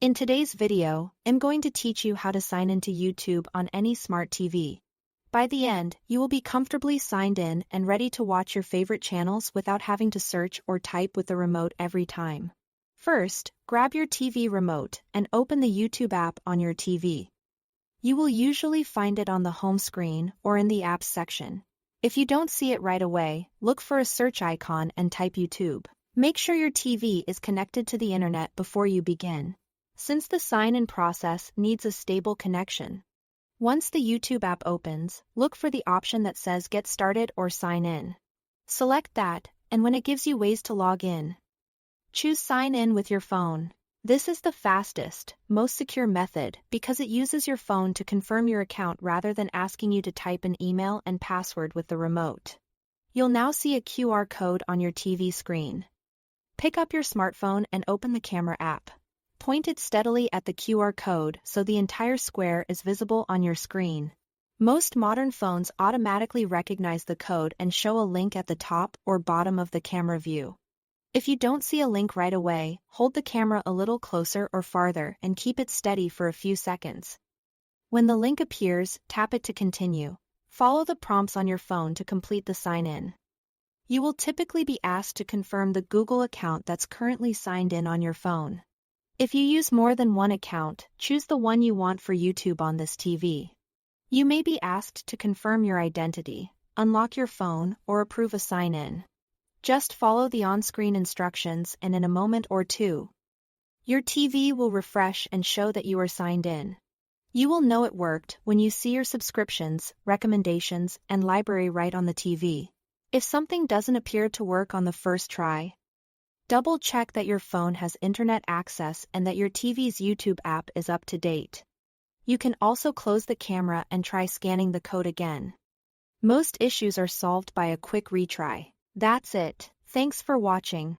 In today's video, I'm going to teach you how to sign into YouTube on any smart TV. By the end, you will be comfortably signed in and ready to watch your favorite channels without having to search or type with the remote every time. First, grab your TV remote and open the YouTube app on your TV. You will usually find it on the home screen or in the apps section. If you don't see it right away, look for a search icon and type YouTube. Make sure your TV is connected to the internet before you begin, since the sign-in process needs a stable connection. Once the YouTube app opens, look for the option that says Get Started or Sign In. Select that, and when it gives you ways to log in, choose Sign In with your phone. This is the fastest, most secure method because it uses your phone to confirm your account rather than asking you to type an email and password with the remote. You'll now see a QR code on your TV screen. Pick up your smartphone and open the camera app. Point it steadily at the QR code so the entire square is visible on your screen. Most modern phones automatically recognize the code and show a link at the top or bottom of the camera view. If you don't see a link right away, hold the camera a little closer or farther and keep it steady for a few seconds. When the link appears, tap it to continue. Follow the prompts on your phone to complete the sign-in. You will typically be asked to confirm the Google account that's currently signed in on your phone. If you use more than one account, choose the one you want for YouTube on this TV. You may be asked to confirm your identity, unlock your phone, or approve a sign-in. Just follow the on-screen instructions and in a moment or two, your TV will refresh and show that you are signed in. You will know it worked when you see your subscriptions, recommendations, and library right on the TV. If something doesn't appear to work on the first try, double-check that your phone has internet access and that your TV's YouTube app is up to date. You can also close the camera and try scanning the code again. Most issues are solved by a quick retry. That's it. Thanks for watching.